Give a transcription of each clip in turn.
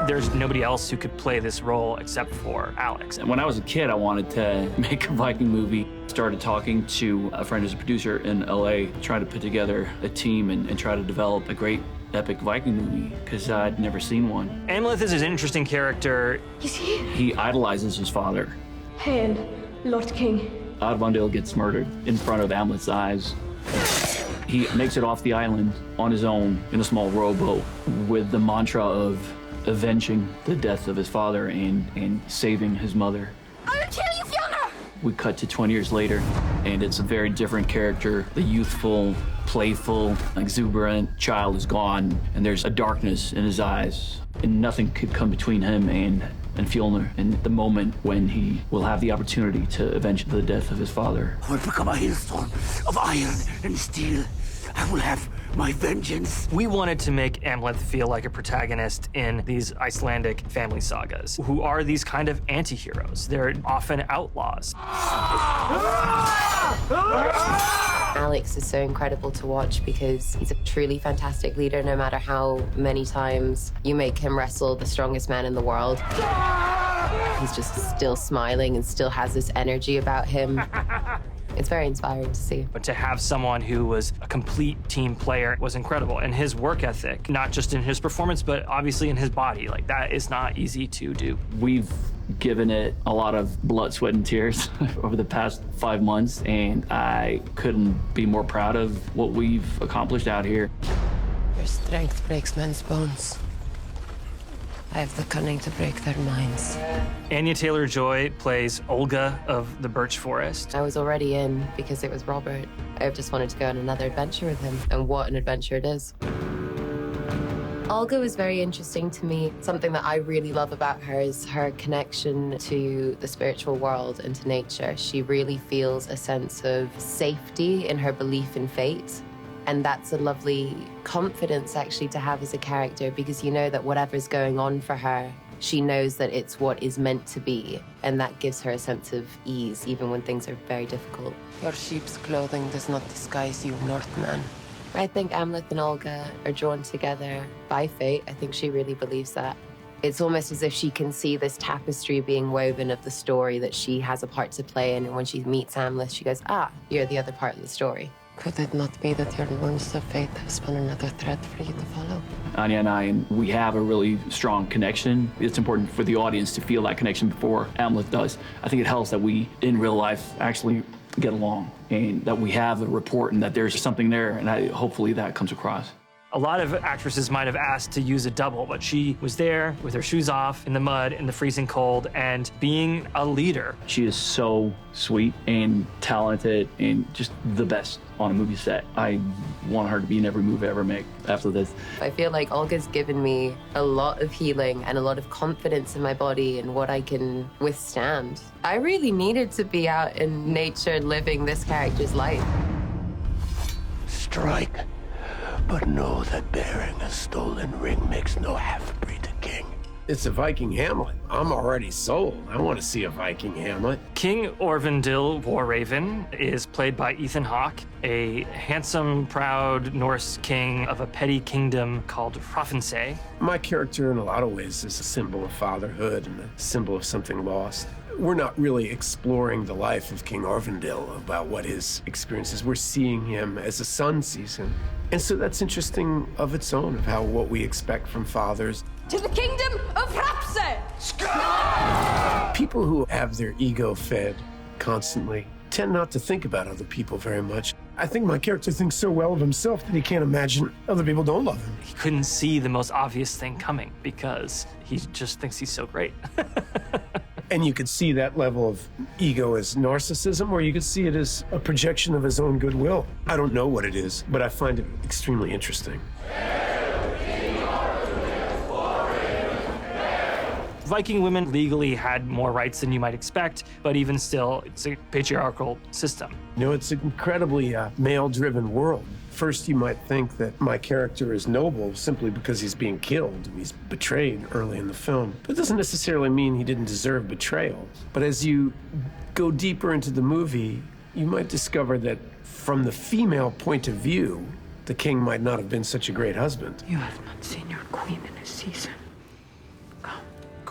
There's nobody else who could play this role except for Alex. And when I was a kid, I wanted to make a Viking movie. Started talking to a friend who's a producer in LA, trying to put together a team and try to develop a great epic Viking movie, because I'd never seen one. Amleth is an interesting character. Is he? He idolizes his father. Hail, Lord King. Arvandil gets murdered in front of Amleth's eyes. He makes it off the island on his own in a small rowboat with the mantra of avenging the death of his father and saving his mother. I will kill you, Fiona! We cut to 20 years later, and it's a very different character. The youthful, playful, exuberant child is gone, and there's a darkness in his eyes, and nothing could come between him and Fjolnir in the moment when he will have the opportunity to avenge the death of his father. I will become a hailstorm of iron and steel. I will have my vengeance. We wanted to make Amleth feel like a protagonist in these Icelandic family sagas, who are these kind of anti-heroes. They're often outlaws. Alex is so incredible to watch because he's a truly fantastic leader, no matter how many times you make him wrestle the strongest man in the world. He's just still smiling and still has this energy about him. It's very inspiring to see. But to have someone who was a complete team player was incredible. And his work ethic, not just in his performance, but obviously in his body, like that is not easy to do. We've given it a lot of blood, sweat, and tears over the past 5 months, and I couldn't be more proud of what we've accomplished out here. Your strength breaks men's bones. I have the cunning to break their minds. Anya Taylor-Joy plays Olga of the Birch Forest. I was already in because it was Robert. I just wanted to go on another adventure with him, and what an adventure it is. Olga was very interesting to me. Something that I really love about her is her connection to the spiritual world and to nature. She really feels a sense of safety in her belief in fate. And that's a lovely confidence, actually, to have as a character, because you know that whatever's going on for her, she knows that it's what is meant to be. And that gives her a sense of ease, even when things are very difficult. Your sheep's clothing does not disguise you, Northman. I think Amleth and Olga are drawn together by fate. I think she really believes that. It's almost as if she can see this tapestry being woven of the story that she has a part to play in. And when she meets Amleth, she goes, ah, you're the other part of the story. Could it not be that your wounds of fate have spun another thread for you to follow? Anya and we have a really strong connection. It's important for the audience to feel that connection before Amleth does. I think it helps that we, in real life, actually get along, and that we have a rapport and that there's something there, and hopefully that comes across. A lot of actresses might have asked to use a double, but she was there with her shoes off in the mud, in the freezing cold, and being a leader. She is so sweet and talented and just the best on a movie set. I want her to be in every movie I ever make after this. I feel like Olga's given me a lot of healing and a lot of confidence in my body and what I can withstand. I really needed to be out in nature living this character's life. Strike. But know that bearing a stolen ring makes no half-breed a king. It's a Viking Hamlet. I'm already sold. I want to see a Viking Hamlet. King Orvandil Warraven is played by Ethan Hawke, a handsome, proud Norse king of a petty kingdom called Hrafnsey. My character, in a lot of ways, is a symbol of fatherhood and a symbol of something lost. We're not really exploring the life of King Orvandil, about what his experiences. We're seeing him as a son sees him. And so that's interesting of its own, of how what we expect from fathers. To the kingdom of Hrafnsey! People who have their ego fed constantly tend not to think about other people very much. I think my character thinks so well of himself that he can't imagine other people don't love him. He couldn't see the most obvious thing coming because he just thinks he's so great. And you could see that level of ego as narcissism, or you could see it as a projection of his own goodwill. I don't know what it is, but I find it extremely interesting. Viking women legally had more rights than you might expect, but even still, it's a patriarchal system. You know, it's an incredibly male-driven world. First, you might think that my character is noble simply because he's being killed and he's betrayed early in the film. That doesn't necessarily mean he didn't deserve betrayal. But as you go deeper into the movie, you might discover that from the female point of view, the king might not have been such a great husband. You have not seen your queen in a season.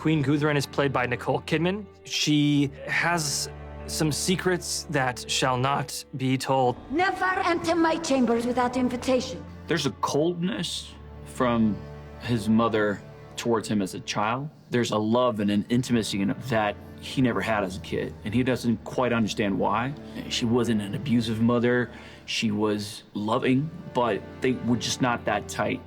Queen Guthrin is played by Nicole Kidman. She has some secrets that shall not be told. Never enter my chambers without invitation. There's a coldness from his mother towards him as a child. There's a love and an intimacy in him that he never had as a kid, and he doesn't quite understand why. She wasn't an abusive mother. She was loving, but they were just not that tight.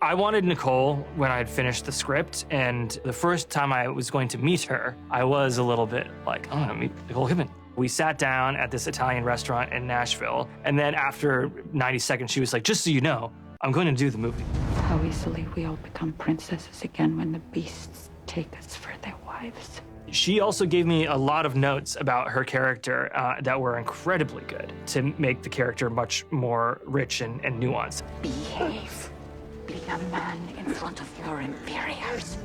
I wanted Nicole when I had finished the script, and the first time I was going to meet her, I was a little bit like, I'm gonna meet Nicole Kidman. We sat down at this Italian restaurant in Nashville, and then after 90 seconds, she was like, just so you know, I'm going to do the movie. How easily we all become princesses again when the beasts take us for their wives. She also gave me a lot of notes about her character that were incredibly good to make the character much more rich and nuanced. Behave. Be a man in front of your inferiors.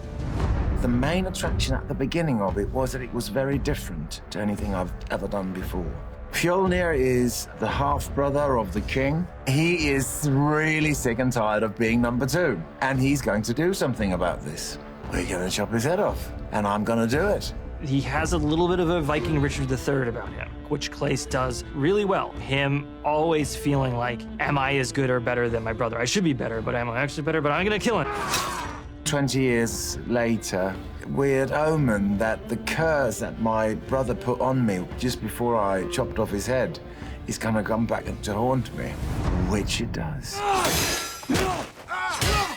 The main attraction at the beginning of it was that it was very different to anything I've ever done before. Fjolnir is the half-brother of the king. He is really sick and tired of being number two, and he's going to do something about this. We're going to chop his head off, and I'm going to do it. He has a little bit of a Viking Richard III about him, which Claes does really well. Him always feeling like, am I as good or better than my brother? I should be better, but am I actually better? But I'm going to kill him. 20 years later, weird omen that the curse that my brother put on me just before I chopped off his head is going to come back to haunt me, which it does.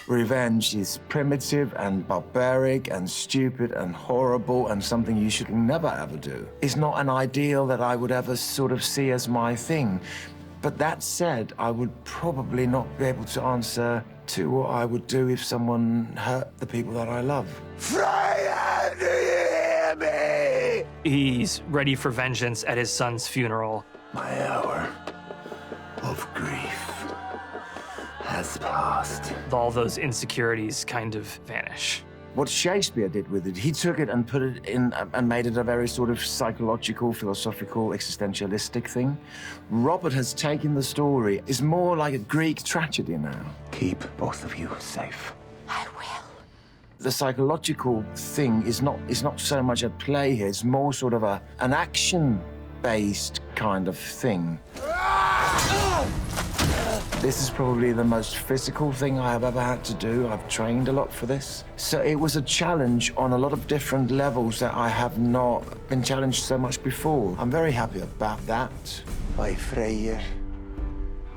Revenge is primitive and barbaric and stupid and horrible and something you should never ever do. It's not an ideal that I would ever sort of see as my thing. But that said, I would probably not be able to answer to what I would do if someone hurt the people that I love. Freya, do you hear me? He's ready for vengeance at his son's funeral. My hour of grief has passed. All those insecurities kind of vanish. What Shakespeare did with it, he took it and put it in and made it a very sort of psychological, philosophical, existentialistic thing. Robert has taken the story. It's more like a Greek tragedy now. Keep both of you safe. I will. The psychological thing is not so much a play here. It's more sort of an action-based kind of thing. This is probably the most physical thing I have ever had to do. I've trained a lot for this. So it was a challenge on a lot of different levels that I have not been challenged so much before. I'm very happy about that. By Freyr,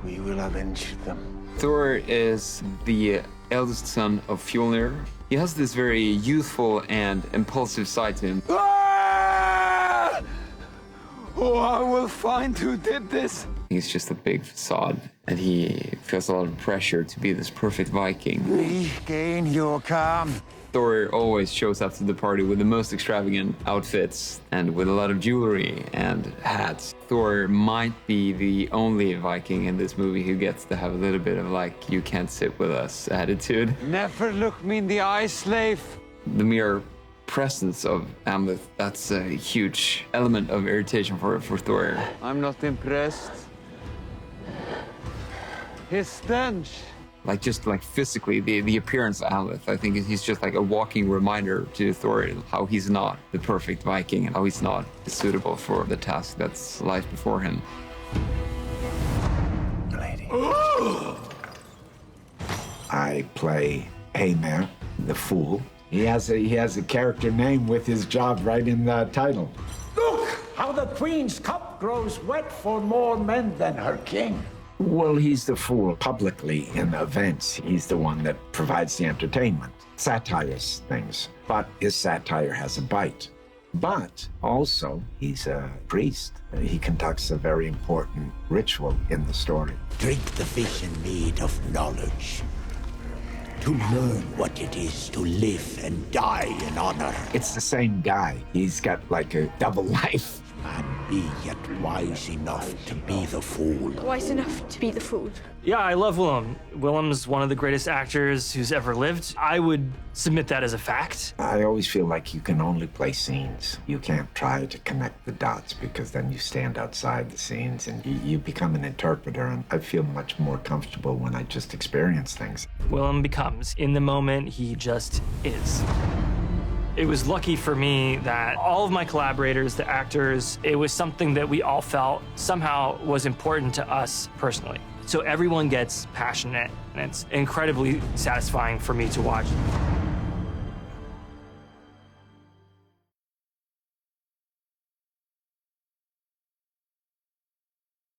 we will avenge them. Thor is the eldest son of Fjolnir. He has this very youthful and impulsive side to him. Ah! Oh, I will find who did this. He's just a big facade, and he feels a lot of pressure to be this perfect Viking. Regain your calm. Thor always shows up to the party with the most extravagant outfits and with a lot of jewelry and hats. Thor might be the only Viking in this movie who gets to have a little bit of like, you can't sit with us attitude. Never look me in the eye, slave. The mere presence of Amleth, that's a huge element of irritation for Thor. I'm not impressed. His stench. Like, just like physically, the appearance of Amleth, I think he's just like a walking reminder to Thor how he's not the perfect Viking and how he's not suitable for the task that's lies before him. Lady. I play Heimir, the Fool. He has a character name with his job right in the title. Look how the Queen's cup grows wet for more men than her king. Well, he's the fool publicly in events. He's the one that provides the entertainment, satires things. But his satire has a bite. But also, he's a priest. He conducts a very important ritual in the story. Drink the vision mead of knowledge. To learn what it is to live and die in honor. It's the same guy. He's got like a double life. And be yet wise enough to be the fool. Wise enough to be the fool. Yeah, I love Willem. Willem's one of the greatest actors who's ever lived. I would submit that as a fact. I always feel like you can only play scenes. You can't try to connect the dots because then you stand outside the scenes and you become an interpreter. And I feel much more comfortable when I just experience things. Willem becomes. In the moment, he just is. It was lucky for me that all of my collaborators, the actors, it was something that we all felt somehow was important to us personally. So everyone gets passionate, and it's incredibly satisfying for me to watch.